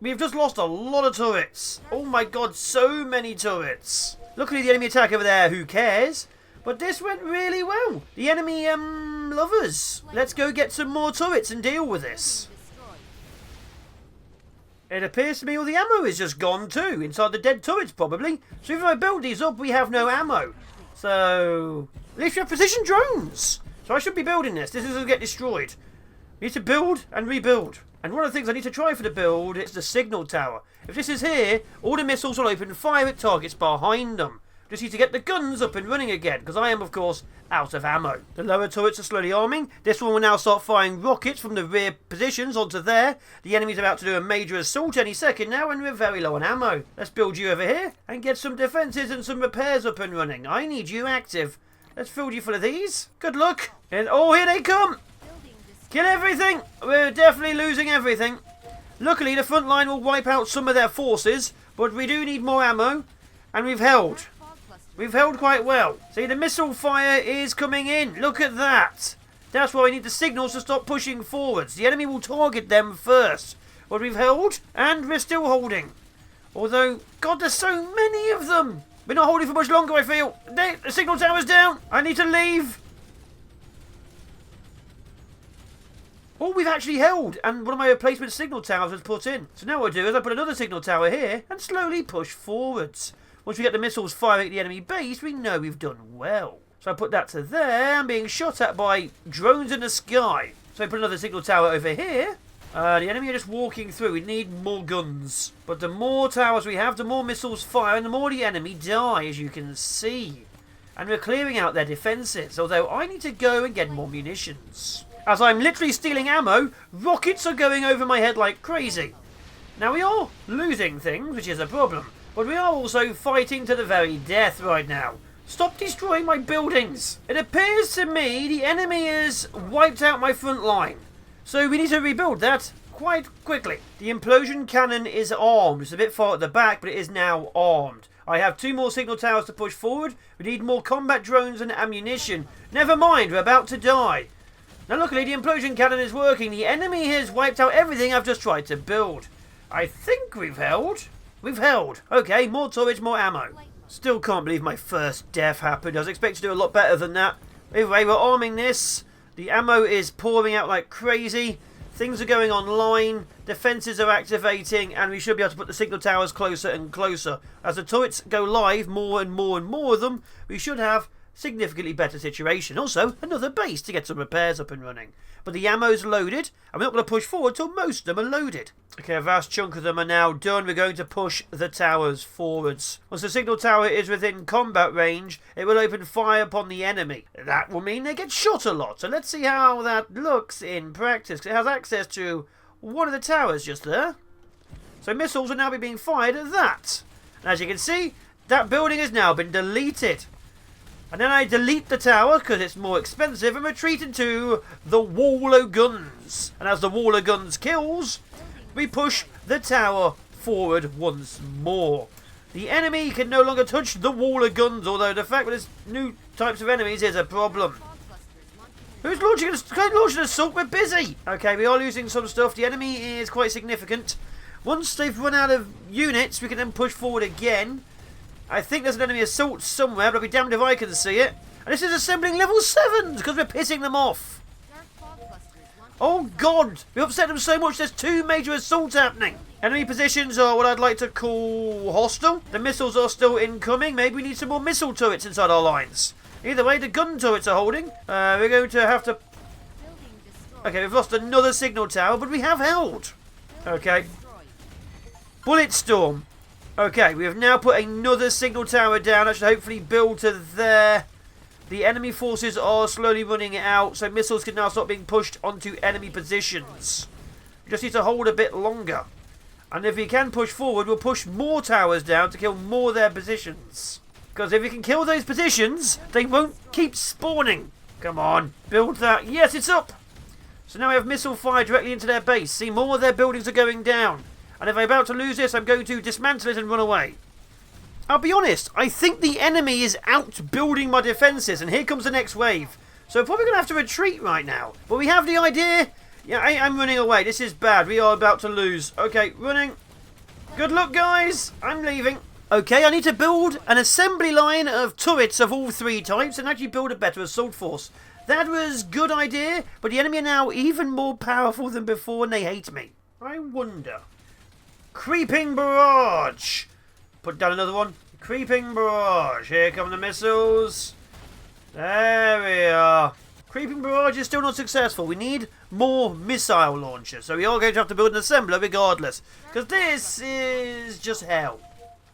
We've just lost a lot of turrets. Oh my god, so many turrets. Luckily, the enemy attack over there, who cares? But this went really well. The enemy, lovers. Let's go get some more turrets and deal with this. It appears to me all the ammo is just gone too. Inside the dead turrets, probably. So if I build these up, we have no ammo. So, at least we have precision drones. So I should be building this. This is going to get destroyed. We need to build and rebuild. And one of the things I need to try for the build is the signal tower. If this is here, all the missiles will open fire at targets behind them. Just need to get the guns up and running again, because I am, of course, out of ammo. The lower turrets are slowly arming. This one will now start firing rockets from the rear positions onto there. The enemy's about to do a major assault any second now, and we're very low on ammo. Let's build you over here and get some defences and some repairs up and running. I need you active. Let's fill you full of these. Good luck. And oh, here they come. Kill everything. We're definitely losing everything. Luckily, the front line will wipe out some of their forces, but we do need more ammo, and we've held. We've held quite well. See, the missile fire is coming in. Look at that. That's why we need the signals to stop pushing forwards. The enemy will target them first. But we've held, and we're still holding. Although, God, there's so many of them. We're not holding for much longer, I feel. The signal tower's down. I need to leave. Oh, we've actually held, and one of my replacement signal towers was put in. So now what I do is I put another signal tower here and slowly push forwards. Once we get the missiles firing at the enemy base, we know we've done well. So I put that to there. I'm being shot at by drones in the sky. So I put another signal tower over here. The enemy are just walking through. We need more guns. But the more towers we have, the more missiles fire, and the more the enemy die, as you can see. And we're clearing out their defences, although I need to go and get more munitions. As I'm literally stealing ammo, rockets are going over my head like crazy. Now we are losing things, which is a problem. But we are also fighting to the very death right now. Stop destroying my buildings. It appears to me the enemy has wiped out my front line. So we need to rebuild that quite quickly. The implosion cannon is armed. It's a bit far at the back, but it is now armed. I have 2 more signal towers to push forward. We need more combat drones and ammunition. Never mind, we're about to die. Now luckily the implosion cannon is working. The enemy has wiped out everything I've just tried to build. I think we've held. We've held. Okay, more turrets, more ammo. Still can't believe my first death happened. I was expecting to do a lot better than that. Anyway, we're arming this. The ammo is pouring out like crazy. Things are going online. Defences are activating. And we should be able to put the signal towers closer and closer. As the turrets go live, more and more and more of them, we should have significantly better situation. Also, another base to get some repairs up and running. But the ammo's loaded, and we're not going to push forward till most of them are loaded. Okay, a vast chunk of them are now done. We're going to push the towers forwards. Once the signal tower is within combat range, it will open fire upon the enemy. That will mean they get shot a lot. So let's see how that looks in practice. It has access to one of the towers just there. So missiles will now be being fired at that. And as you can see, that building has now been deleted. And then I delete the tower because it's more expensive and retreat into the wall of guns. And as the wall of guns kills, we push the tower forward once more. The enemy can no longer touch the wall of guns, although the fact that there's new types of enemies is a problem. Who's launching an assault? We're busy. Okay, we are losing some stuff. The enemy is quite significant. Once they've run out of units, we can then push forward again. I think there's an enemy assault somewhere, but I'll be damned if I can see it. And this is assembling level 7s because we're pissing them off. Oh god, we upset them so much there's 2 major assaults happening. Enemy positions are what I'd like to call hostile. The missiles are still incoming. Maybe we need some more missile turrets inside our lines. Either way, the gun turrets are holding. We're going to have to... Okay, we've lost another signal tower, but we have held. Okay. Bullet storm. Okay, we have now put another signal tower down. That should hopefully build to there. The enemy forces are slowly running out, so missiles can now start being pushed onto enemy positions. We just need to hold a bit longer. And if we can push forward, we'll push more towers down to kill more of their positions. Because if we can kill those positions, they won't keep spawning. Come on, build that. Yes, it's up. So now we have missile fire directly into their base. See, more of their buildings are going down. And if I'm about to lose this, I'm going to dismantle it and run away. I'll be honest, I think the enemy is out building my defences, and here comes the next wave. So we're probably going to have to retreat right now. But we have the idea. Yeah, I'm running away. This is bad. We are about to lose. Okay, running. Good luck, guys. I'm leaving. Okay, I need to build an assembly line of turrets of all 3 types and actually build a better assault force. That was a good idea, but the enemy are now even more powerful than before and they hate me. I wonder. Creeping barrage. Put down another one. Creeping barrage. Here come the missiles. There we are. Creeping barrage is still not successful. We need more missile launchers. So we are going to have to build an assembler regardless. Because this is just hell.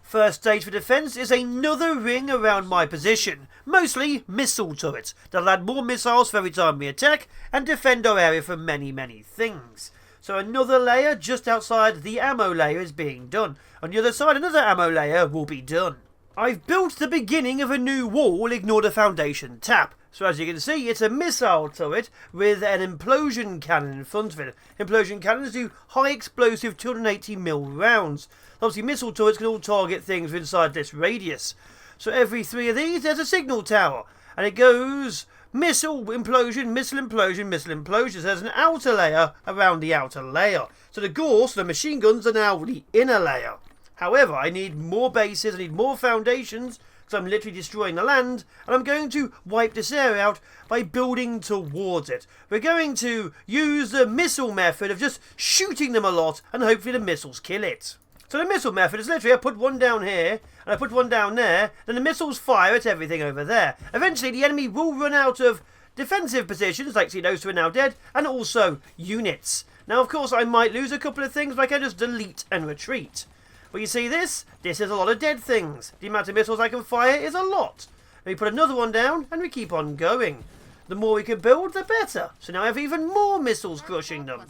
First stage for defence is another ring around my position. Mostly missile turrets. That'll add more missiles for every time we attack and defend our area from many, many things. So another layer just outside the ammo layer is being done. On the other side, another ammo layer will be done. I've built the beginning of a new wall, ignore the foundation tap. So as you can see, it's a missile turret with an implosion cannon in front of it. Implosion cannons do high explosive 280mm rounds. Obviously missile turrets can all target things inside this radius. So every 3 of these, there's a signal tower. And it goes... missile implosion, missile implosion, missile implosion. So there's an outer layer around the outer layer. So the Gauss, the machine guns, are now the inner layer. However, I need more bases, I need more foundations, because I'm literally destroying the land, and I'm going to wipe this area out by building towards it. We're going to use the missile method of just shooting them a lot, and hopefully the missiles kill it. So the missile method is literally, I put one down here, and I put one down there, then the missiles fire at everything over there. Eventually the enemy will run out of defensive positions, like see those 2 are now dead, and also units. Now of course I might lose a couple of things, but I can just delete and retreat. Well, you see this? This is a lot of dead things. The amount of missiles I can fire is a lot. We put another one down, and we keep on going. The more we can build, the better. So now I have even more missiles crushing them.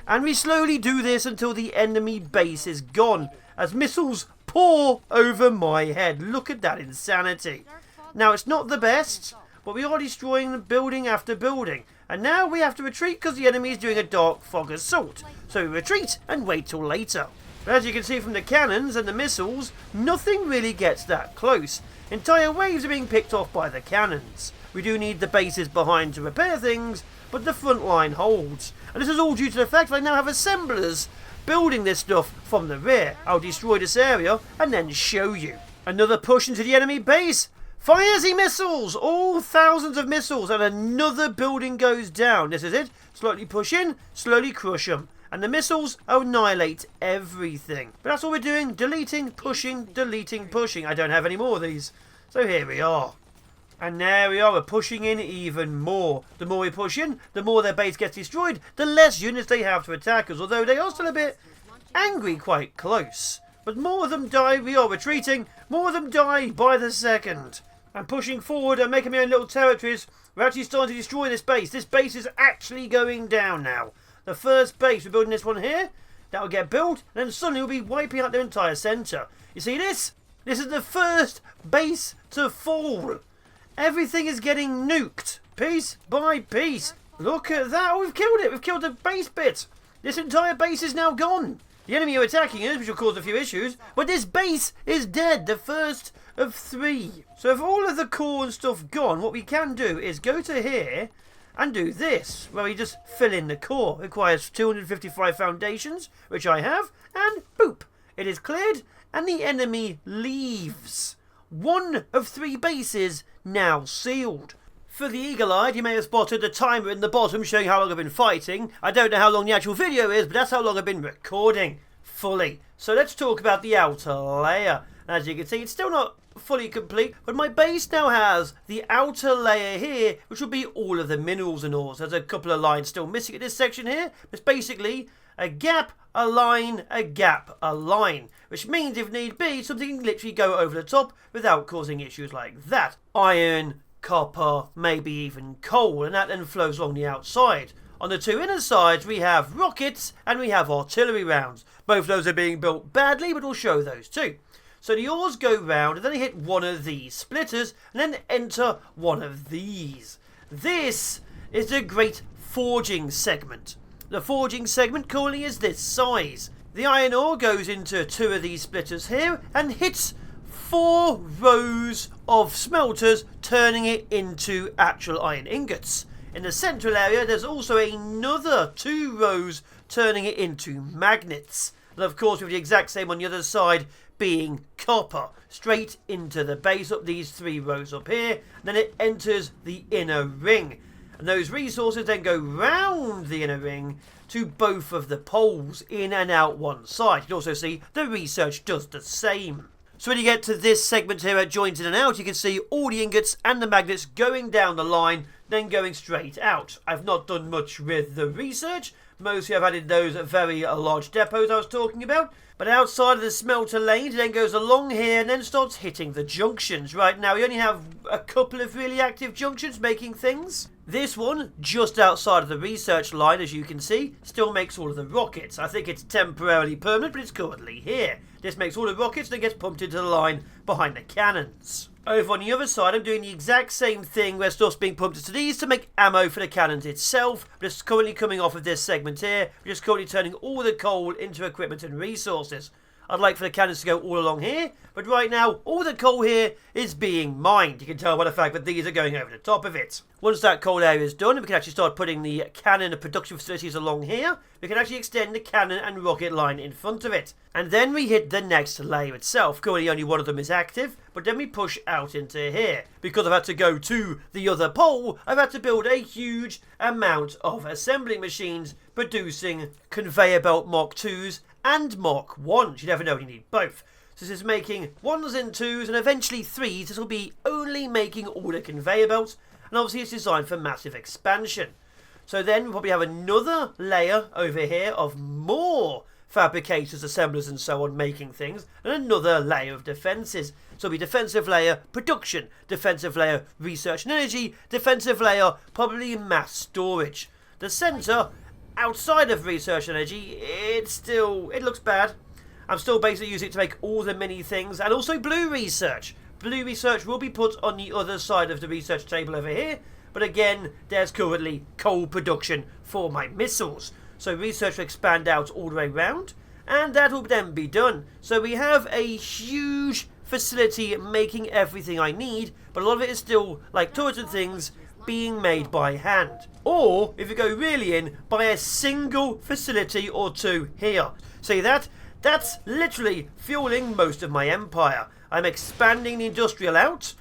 And we slowly do this until the enemy base is gone, as missiles pour over my head. Look at that insanity. Now, it's not the best, but we are destroying building after building. And now we have to retreat because the enemy is doing a dark fog assault. So we retreat and wait till later. But as you can see from the cannons and the missiles, nothing really gets that close. Entire waves are being picked off by the cannons. We do need the bases behind to repair things, but the front line holds. And this is all due to the fact that I now have assemblers building this stuff from the rear. I'll destroy this area and then show you. Another push into the enemy base. Fire-y missiles! All thousands of missiles, and another building goes down. This is it. Slowly push in, slowly crush them. And the missiles annihilate everything. But that's all we're doing. Deleting, pushing, deleting, pushing. I don't have any more of these. So here we are. And there we are. We're pushing in even more. The more we push in, the more their base gets destroyed, the less units they have to attack us. Although they are still a bit angry quite close. But more of them die. We are retreating. More of them die by the second. I'm pushing forward and making my own little territories. We're actually starting to destroy this base. This base is actually going down now. The first base, we're building this one here. That'll get built, and then suddenly we'll be wiping out their entire centre. You see this? This is the first base to fall. Everything is getting nuked, piece by piece. Look at that. Oh, we've killed it. We've killed the base bit. This entire base is now gone. The enemy are attacking us, which will cause a few issues, but this base is dead. The first of 3. So if all of the core and stuff gone, what we can do is go to here, and do this, where we just fill in the core. It requires 255 foundations, which I have, and boop, it is cleared, and the enemy leaves. 1 of 3 bases now sealed. For the eagle-eyed, you may have spotted the timer in the bottom showing how long I've been fighting. I don't know how long the actual video is, but that's how long I've been recording fully. So let's talk about the outer layer. As you can see, it's still not fully complete, but my base now has the outer layer here, which will be all of the minerals and ores. There's a couple of lines still missing at this section here. It's basically a gap, a line, a gap, a line, which means if need be, something can literally go over the top without causing issues like that. Iron, copper, maybe even coal, and that then flows along the outside. On the 2 inner sides, we have rockets and we have artillery rounds. Both of those are being built badly, but we'll show those too. So the ores go round and then they hit one of these splitters and then enter one of these. This is the great forging segment. The forging segment currently is this size. The iron ore goes into 2 of these splitters here and hits 4 rows of smelters, turning it into actual iron ingots. In the central area, there's also another 2 rows, turning it into magnets. And of course, with the exact same on the other side, being copper, straight into the base up these 3 rows up here. Then it enters the inner ring. And those resources then go round the inner ring to both of the poles, in and out one side. You can also see the research does the same. So when you get to this segment here at joint in and out, you can see all the ingots and the magnets going down the line, then going straight out. I've not done much with the research. Mostly I've added those very large depots I was talking about. But outside of the smelter lane, it then goes along here and then starts hitting the junctions. Right now, we only have a couple of really active junctions making things. This one, just outside of the research line, as you can see, still makes all of the rockets. I think it's temporarily permanent, but it's currently here. This makes all the rockets, then gets pumped into the line behind the cannons. Over on the other side, I'm doing the exact same thing where stuff's being pumped into these to make ammo for the cannons itself. But it's currently coming off of this segment here. We're just currently turning all the coal into equipment and resources. I'd like for the cannons to go all along here, but right now, all the coal here is being mined. You can tell by the fact that these are going over the top of it. Once that coal area is done, we can actually start putting the cannon and production facilities along here. We can actually extend the cannon and rocket line in front of it. And then we hit the next layer itself. Currently only one of them is active, but then we push out into here. Because I've had to go to the other pole, I've had to build a huge amount of assembling machines producing conveyor belt Mark 2s and Mark 1s. You never know when you need both. So this is making 1s and 2s and eventually 3s. This will be only making all the conveyor belts, and obviously it's designed for massive expansion. So then we'll probably have another layer over here of more fabricators, assemblers and so on making things, and another layer of defences. So it'll be defensive layer production, defensive layer research and energy, defensive layer probably mass storage. The centre, outside of research energy, it looks bad. I'm still basically using it to make all the mini things, and also blue research. Blue research will be put on the other side of the research table over here, but again, there's currently coal production for my missiles. So research will expand out all the way around, and that will then be done. So we have a huge facility making everything I need, but a lot of it is still, like turrets and things, being made by hand. Or, if you go really in, by a single facility or 2 here. See that? That's literally fueling most of my empire. I'm expanding the industrial out.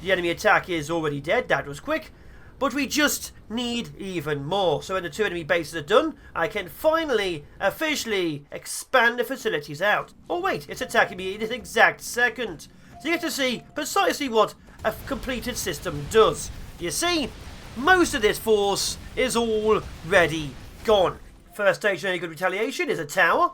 The enemy attack is already dead, that was quick. But we just need even more. So when the 2 enemy bases are done, I can finally, officially expand the facilities out. Oh wait, it's attacking me in this exact second. So you get to see precisely what a completed system does. You see, most of this force is already gone. First stage of any good retaliation is a tower.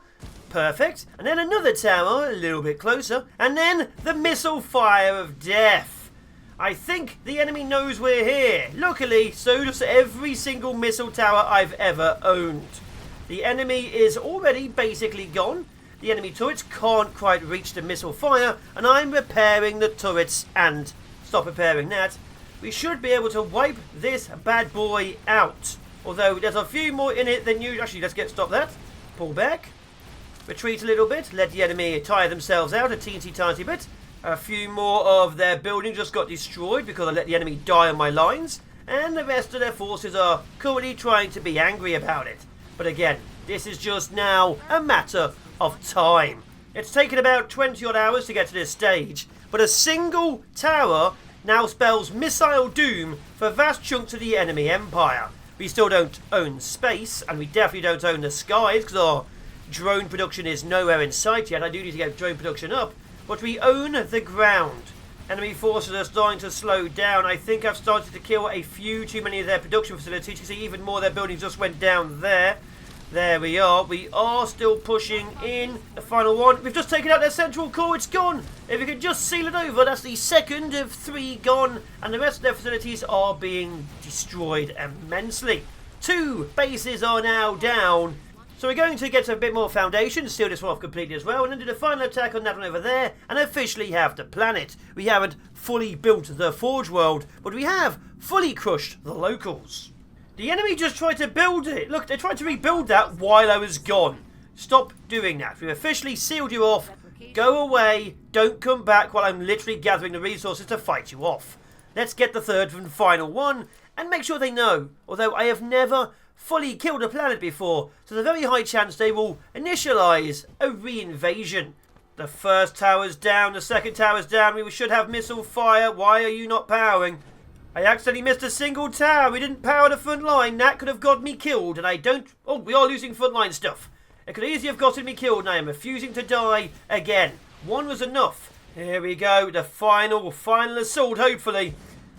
Perfect. And then another tower, a little bit closer. And then the missile fire of death. I think the enemy knows we're here. Luckily, so does every single missile tower I've ever owned. The enemy is already basically gone. The enemy turrets can't quite reach the missile fire, and I'm repairing the turrets and stop repairing that. We should be able to wipe this bad boy out. Although there's a few more in it than usual. Actually, let's stop that. Pull back. Retreat a little bit. Let the enemy tire themselves out a teensy tiny bit. A few more of their buildings just got destroyed because I let the enemy die on my lines. and the rest of their forces are currently trying to be angry about it. But again, this is just now a matter of time. It's taken about 20 odd hours to get to this stage, but a single tower now spells missile doom for vast chunks of the enemy empire. We still don't own space, and we definitely don't own the skies, because our drone production is nowhere in sight yet. I do need to get drone production up, but we own the ground. Enemy forces are starting to slow down. I think I've started to kill a few too many of their production facilities. You can see even more of their buildings just went down there. There we are. We are still pushing in. The final one. We've just taken out their central core. It's gone. If we could just seal it over, that's the second of 3 gone. And the rest of their facilities are being destroyed immensely. 2 bases are now down. So we're going to get a bit more foundation, seal this one off completely as well, and then do the final attack on that one over there, and officially have the planet. We haven't fully built the Forge world, but we have fully crushed the locals. The enemy just tried to build it. Look, they tried to rebuild that while I was gone. Stop doing that. We've officially sealed you off. Go away. Don't come back while I'm literally gathering the resources to fight you off. Let's get the third and final one and make sure they know. Although I have never fully killed a planet before, so there's a very high chance they will initialize a re-invasion. The first tower's down. The second tower's down. We should have missile fire. Why are you not powering? I accidentally missed a single tower. We didn't power the front line. That could have got me killed, and I don't... Oh, we are losing front line stuff. It could easily have gotten me killed, and I am refusing to die again. One was enough. Here we go. The final assault, hopefully.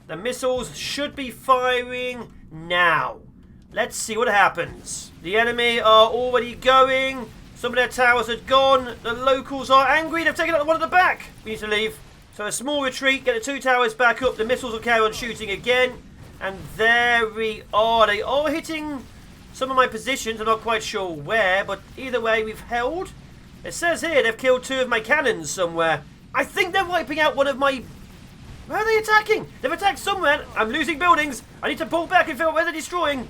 The missiles should be firing now. Let's see what happens. The enemy are already going. Some of their towers are gone. The locals are angry. They've taken out the one at the back. We need to leave. So a small retreat, get the 2 towers back up. The missiles will carry on shooting again. And there we are. They are hitting some of my positions. I'm not quite sure where, but either way, we've held. It says here they've killed 2 of my cannons somewhere. I think they're wiping out one of my... Where are they attacking? They've attacked somewhere. I'm losing buildings. I need to pull back and figure out where they're destroying.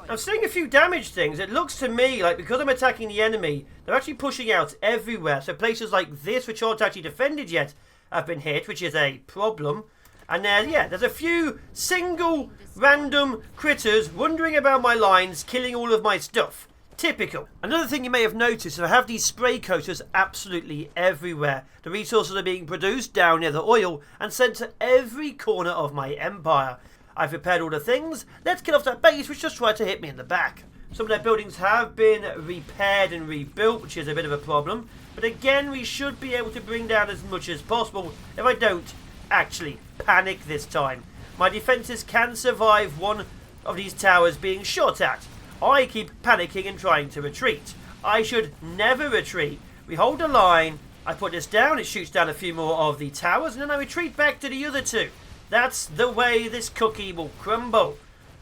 I'm seeing a few damaged things. It looks to me like because I'm attacking the enemy, they're actually pushing out everywhere. So places like this, which aren't actually defended yet, have been hit, which is a problem. And there's a few single random critters wandering about my lines, killing all of my stuff. Typical. Another thing you may have noticed is I have these spray coaters absolutely everywhere. The resources are being produced down near the oil and sent to every corner of my empire. I've repaired all the things. Let's kill off that base which just tried to hit me in the back. Some of their buildings have been repaired and rebuilt, which is a bit of a problem. But again, we should be able to bring down as much as possible if I don't actually panic this time. My defences can survive one of these towers being shot at. I keep panicking and trying to retreat. I should never retreat. We hold a line. I put this down. It shoots down a few more of the towers. And then I retreat back to the other 2. That's the way this cookie will crumble.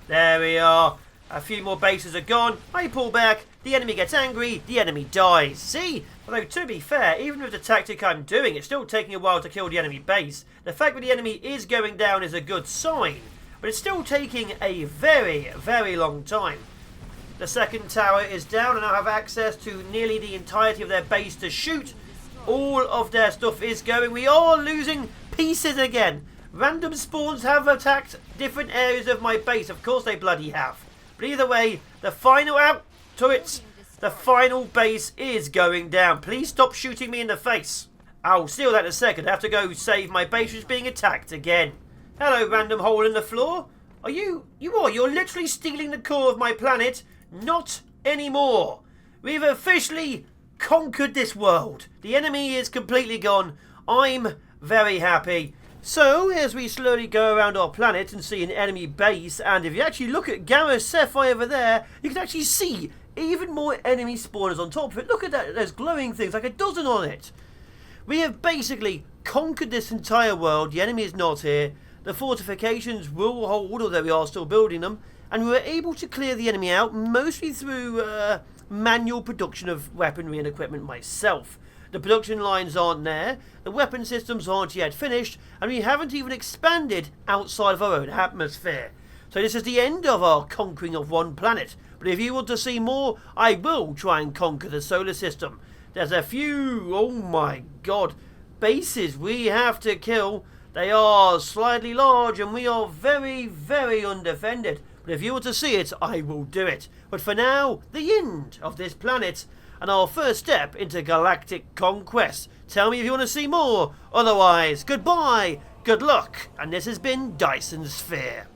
There we are. A few more bases are gone. I pull back. The enemy gets angry. The enemy dies. See? Although, to be fair, even with the tactic I'm doing, it's still taking a while to kill the enemy base. The fact that the enemy is going down is a good sign. But it's still taking a very, very long time. The second tower is down and I have access to nearly the entirety of their base to shoot. All of their stuff is going. We are losing pieces again. Random spawns have attacked different areas of my base. Of course they bloody have. But either way, the final turrets, the final base is going down. Please stop shooting me in the face. I'll seal that in a second. I have to go save my base which is being attacked again. Hello, random hole in the floor. You're literally stealing the core of my planet. Not anymore. We've officially conquered this world. The enemy is completely gone. I'm very happy. So, as we slowly go around our planet and see an enemy base, and if you actually look at Gareth Sapphire over there, you can actually see even more enemy spawners on top of it. Look at that, there's glowing things, like a dozen on it. We have basically conquered this entire world. The enemy is not here. The fortifications will hold, although we are still building them. And we were able to clear the enemy out, mostly through manual production of weaponry and equipment myself. The production lines aren't there, the weapon systems aren't yet finished, and we haven't even expanded outside of our own atmosphere. So this is the end of our conquering of one planet. But if you want to see more, I will try and conquer the solar system. There's a few, oh my god, bases we have to kill. They are slightly large and we are very, very undefended. But if you want to see it, I will do it. But for now, the end of this planet and our first step into galactic conquest. Tell me if you want to see more. Otherwise, goodbye, good luck, and this has been DYSON Sphere.